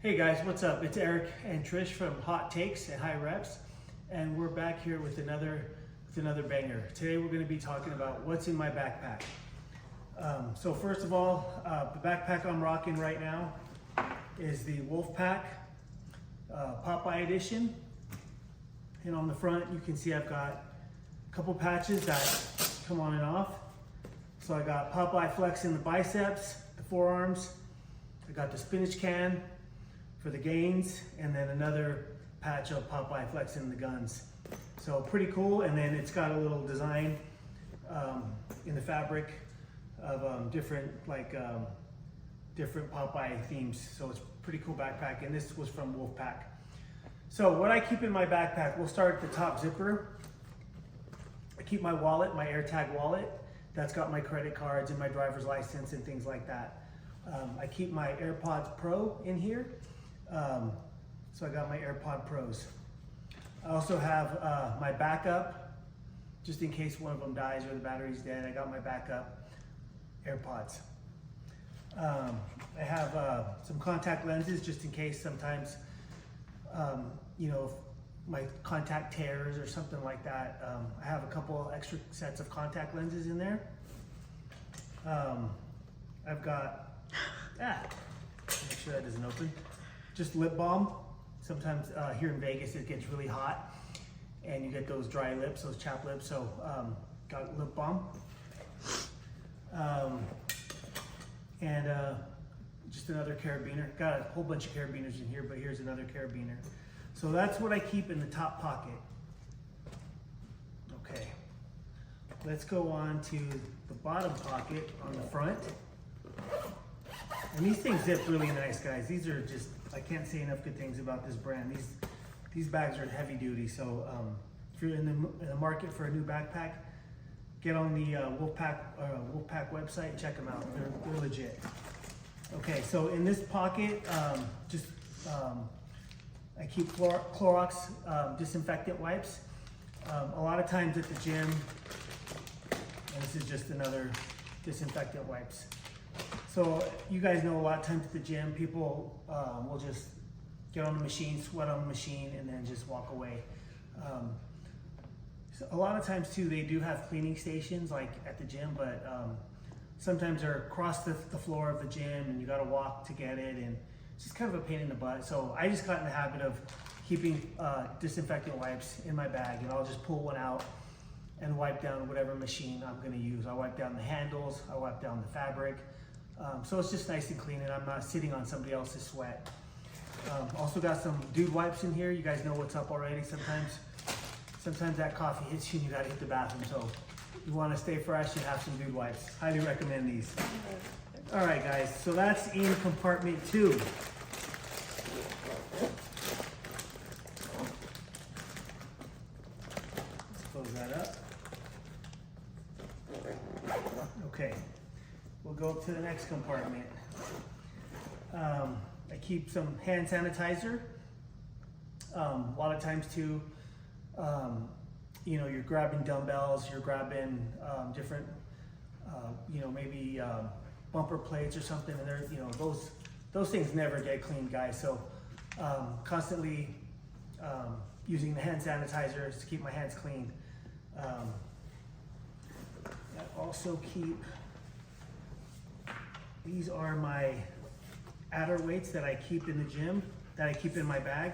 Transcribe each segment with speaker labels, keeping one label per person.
Speaker 1: Hey guys, what's up? It's Eric and Trish from Hot Takes and High Reps, and we're back here with another banger. Today we're going to be talking about what's in my backpack. So first of all, the backpack I'm rocking right now is the WOLFpak Popeye edition, and on the front you can see I've got a couple patches that come on and off. So I got Popeye Flex in the biceps, the forearms. I got the spinach can for the gains, and then another patch of Popeye Flex in the guns. So pretty cool, and then it's got a little design in the fabric of different Popeye themes. So it's a pretty cool backpack, and this was from WOLFpak. So what I keep in my backpack, we'll start at the top zipper. I keep my wallet, my AirTag wallet. That's got my credit cards and my driver's license and things like that. I keep my AirPods Pro in here. So I got my AirPod Pros. I also have my backup, just in case one of them dies or the battery's dead. I got my backup AirPods. I have some contact lenses, just in case sometimes, you know, if my contact tears or something like that. I have a couple extra sets of contact lenses in there. I've got, make sure that doesn't open. Just lip balm. Sometimes here in Vegas it gets really hot and you get those dry lips, those chapped lips, so got lip balm. And just another carabiner. Got a whole bunch of carabiners in here, but here's another carabiner. So that's what I keep in the top pocket. Okay, let's go on to the bottom pocket on the front. And these things zip really nice, guys. These are just, I can't say enough good things about this brand. These bags are heavy duty, so if you're in the market for a new backpack, get on the WOLFpak website and check them out. They're legit. Okay, so in this pocket, I keep Clorox disinfectant wipes. A lot of times at the gym, and this is just another disinfectant wipes. So you guys know a lot of times at the gym, people will just get on the machine, sweat on the machine, and then just walk away. So a lot of times too, they do have cleaning stations like at the gym, but sometimes they're across the floor of the gym and you gotta walk to get it, and it's just kind of a pain in the butt. So I just got in the habit of keeping disinfectant wipes in my bag, and I'll just pull one out and wipe down whatever machine I'm gonna use. I wipe down the handles, I wipe down the fabric. So it's just nice and clean, and I'm not sitting on somebody else's sweat. Also got some dude wipes in here. You guys know what's up already. Sometimes that coffee hits you and you gotta hit the bathroom. So you wanna stay fresh, you have some dude wipes. Highly recommend these. All right, guys, so that's in compartment 2. Let's close that up. Okay, we'll go up to the next compartment. I keep some hand sanitizer. A lot of times too, you know, you're grabbing dumbbells, you're grabbing different, you know, maybe bumper plates or something, and they're, you know, those things never get cleaned, guys. So constantly using the hand sanitizers to keep my hands clean. I also keep, these are my adder weights that I keep in the gym, that I keep in my bag.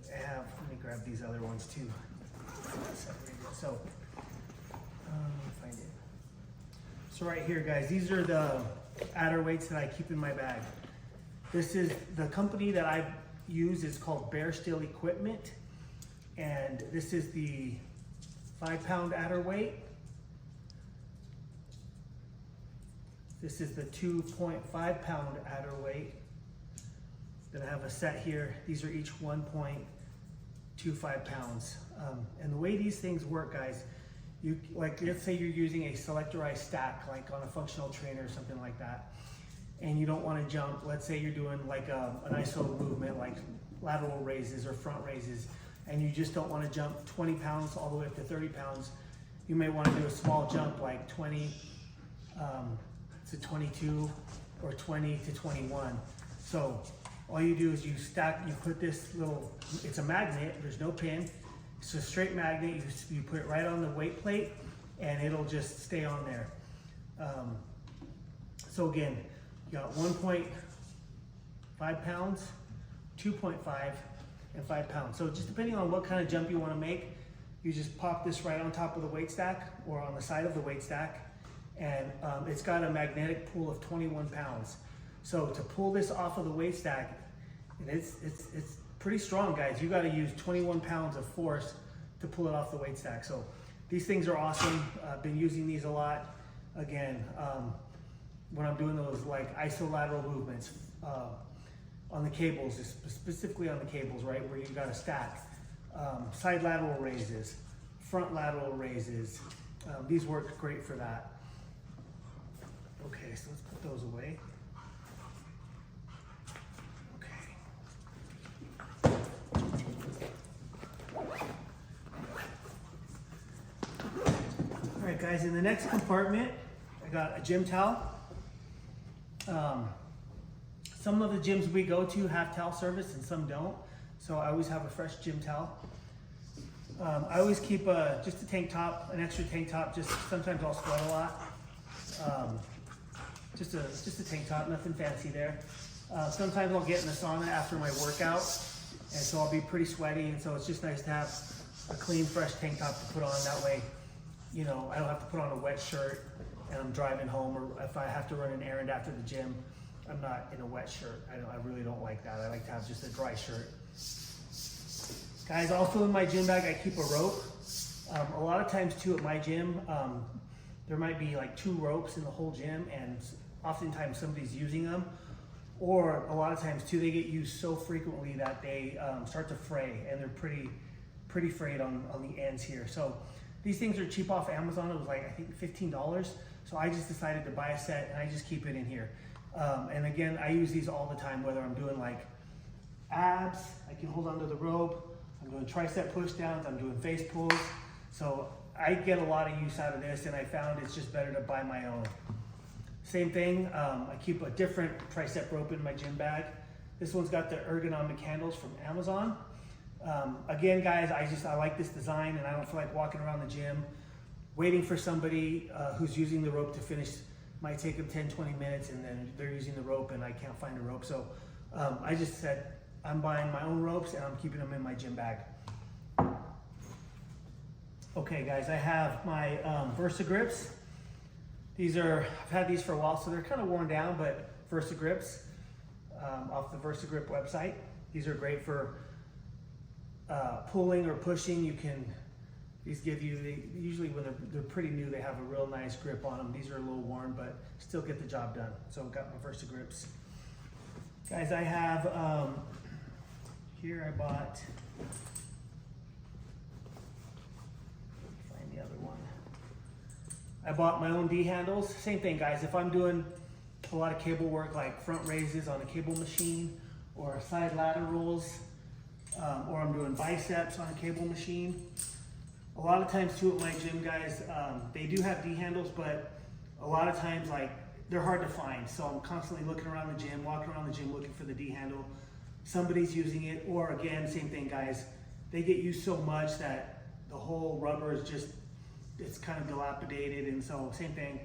Speaker 1: Let me grab these other ones too. So, let me find it. So right here, guys, these are the adder weights that I keep in my bag. This is the company that I use is called Bear Steel Equipment, and this is the 5-pound adder weight. This is the 2.5-pound adder weight. Then I have a set here. These are each 1.25 pounds. And the way these things work, guys, let's say you're using a selectorized stack, like on a functional trainer or something like that, and you don't want to jump. Let's say you're doing like an iso movement, like lateral raises or front raises, and you just don't want to jump 20 pounds all the way up to 30 pounds. You may want to do a small jump, like 20 to 22 or 20 to 21. So all you do is you put this little, it's a magnet, there's no pin. It's a straight magnet, you put it right on the weight plate and it'll just stay on there. So again, you got 1.5 pounds, 2.5, and 5 pounds. So just depending on what kind of jump you want to make, you just pop this right on top of the weight stack or on the side of the weight stack, and it's got a magnetic pull of 21 pounds. So to pull this off of the weight stack, it's pretty strong, guys. You got to use 21 pounds of force to pull it off the weight stack. So these things are awesome. I've been using these a lot. Again, when I'm doing those like isolateral movements on the cables, specifically on the cables, right, where you got to stack. Side lateral raises, front lateral raises. These work great for that. Okay, so let's put those away. All right, guys, in the next compartment, I got a gym towel. Some of the gyms we go to have towel service and some don't. So I always have a fresh gym towel. I always keep just a tank top, an extra tank top, just sometimes I'll sweat a lot. Just a tank top, nothing fancy there. Sometimes I'll get in the sauna after my workout, and so I'll be pretty sweaty, and so it's just nice to have a clean, fresh tank top to put on. That way, you know, I don't have to put on a wet shirt and I'm driving home, or if I have to run an errand after the gym, I'm not in a wet shirt. I really don't like that. I like to have just a dry shirt. Guys, also in my gym bag, I keep a rope. A lot of times too at my gym, there might be like 2 ropes in the whole gym, and oftentimes somebody's using them. Or a lot of times too, they get used so frequently that they start to fray, and they're pretty frayed on the ends here. So these things are cheap off Amazon. It was like, I think $15. So I just decided to buy a set, and I just keep it in here. And again, I use these all the time, whether I'm doing like abs, I can hold onto the rope, I'm doing tricep push downs, I'm doing face pulls. So I get a lot of use out of this, and I found it's just better to buy my own. Same thing, I keep a different tricep rope in my gym bag. This one's got the ergonomic handles from Amazon. Again, guys, I like this design, and I don't feel like walking around the gym waiting for somebody who's using the rope to finish. Might take them 10-20 minutes, and then they're using the rope and I can't find a rope. So I just said I'm buying my own ropes and I'm keeping them in my gym bag. Okay, guys, I have my Versa grips. I've had these for a while, so they're kind of worn down, but Versa grips off the Versa Grip website. These are great for pulling or pushing. These give you, usually when they're pretty new, they have a real nice grip on them. These are a little worn, but still get the job done. So I've got my Versa grips. Guys, I have, here I bought, find the other one. I bought my own D handles. Same thing, guys. If I'm doing a lot of cable work, like front raises on a cable machine, or side laterals, or I'm doing biceps on a cable machine. A lot of times too at my gym, guys, they do have D handles, but a lot of times like they're hard to find. So I'm constantly looking around the gym, walking around the gym looking for the D handle. Somebody's using it, or again, same thing, guys. They get used so much that the whole rubber is just, it's kind of dilapidated, and so same thing.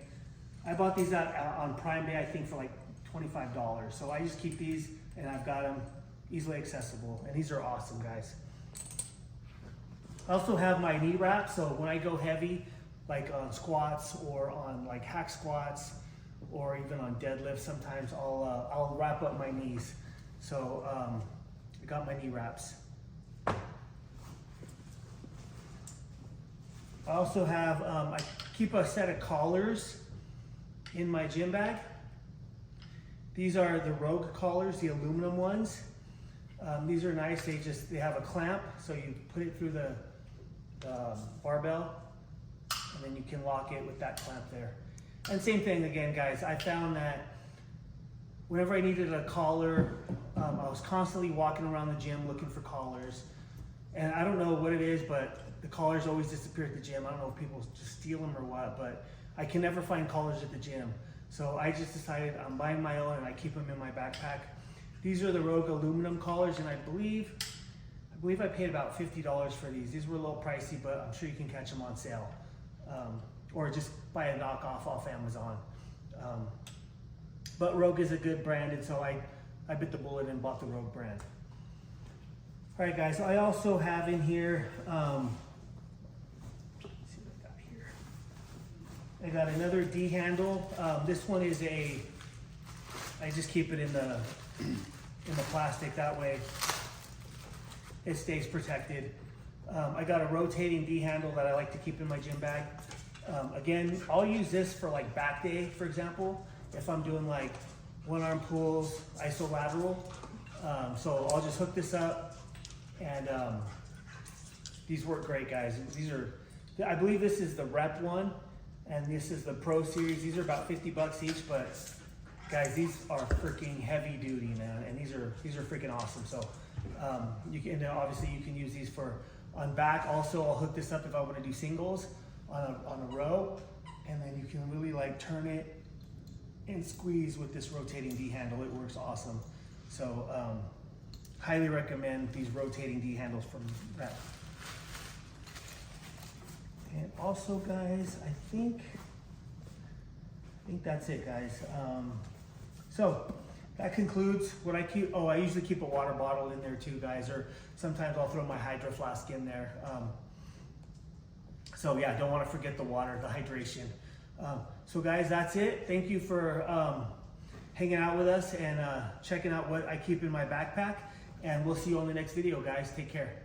Speaker 1: I bought these out on Prime Day, I think for like $25. So I just keep these, and I've got them easily accessible, and these are awesome, guys. I also have my knee wrap, so when I go heavy, like on squats or on like hack squats, or even on deadlifts, sometimes I'll wrap up my knees. So I got my knee wraps. I also have, I keep a set of collars in my gym bag. These are the Rogue collars, the aluminum ones. These are nice. They have a clamp, so you put it through the barbell, and then you can lock it with that clamp there. And same thing again, guys. I found that whenever I needed a collar, I was constantly walking around the gym looking for collars. And I don't know what it is, but the collars always disappear at the gym. I don't know if people just steal them or what, but I can never find collars at the gym. So I just decided I'm buying my own, and I keep them in my backpack. These are the Rogue aluminum collars, and I believe I paid about $50 for these. These were a little pricey, but I'm sure you can catch them on sale. Or just buy a knockoff off Amazon. But Rogue is a good brand, and so I bit the bullet and bought the Rogue brand. All right, guys, I also have in here, let's see what I got here. I got another D handle. This one is I just keep it in the plastic, that way it stays protected. I got a rotating D handle that I like to keep in my gym bag. Again, I'll use this for like back day, for example, if I'm doing like one arm pulls, isolateral. So I'll just hook this up, and these work great, guys. These are, I believe this is the Rep one, and this is the Pro Series. These are about 50 bucks each, but guys, these are freaking heavy duty, man, and these are freaking awesome. So you can, obviously you can use these for on back. Also, I'll hook this up if I want to do singles on a row, and then you can really like turn it and squeeze with this rotating D handle. It works awesome. So highly recommend these rotating D handles from Rep. And also, guys, I think that's it, guys. So that concludes what I keep. Oh, I usually keep a water bottle in there too, guys, or sometimes I'll throw my Hydro Flask in there. So yeah, don't want to forget the water, the hydration. So guys, that's it. Thank you for hanging out with us and checking out what I keep in my backpack. And we'll see you on the next video, guys. Take care.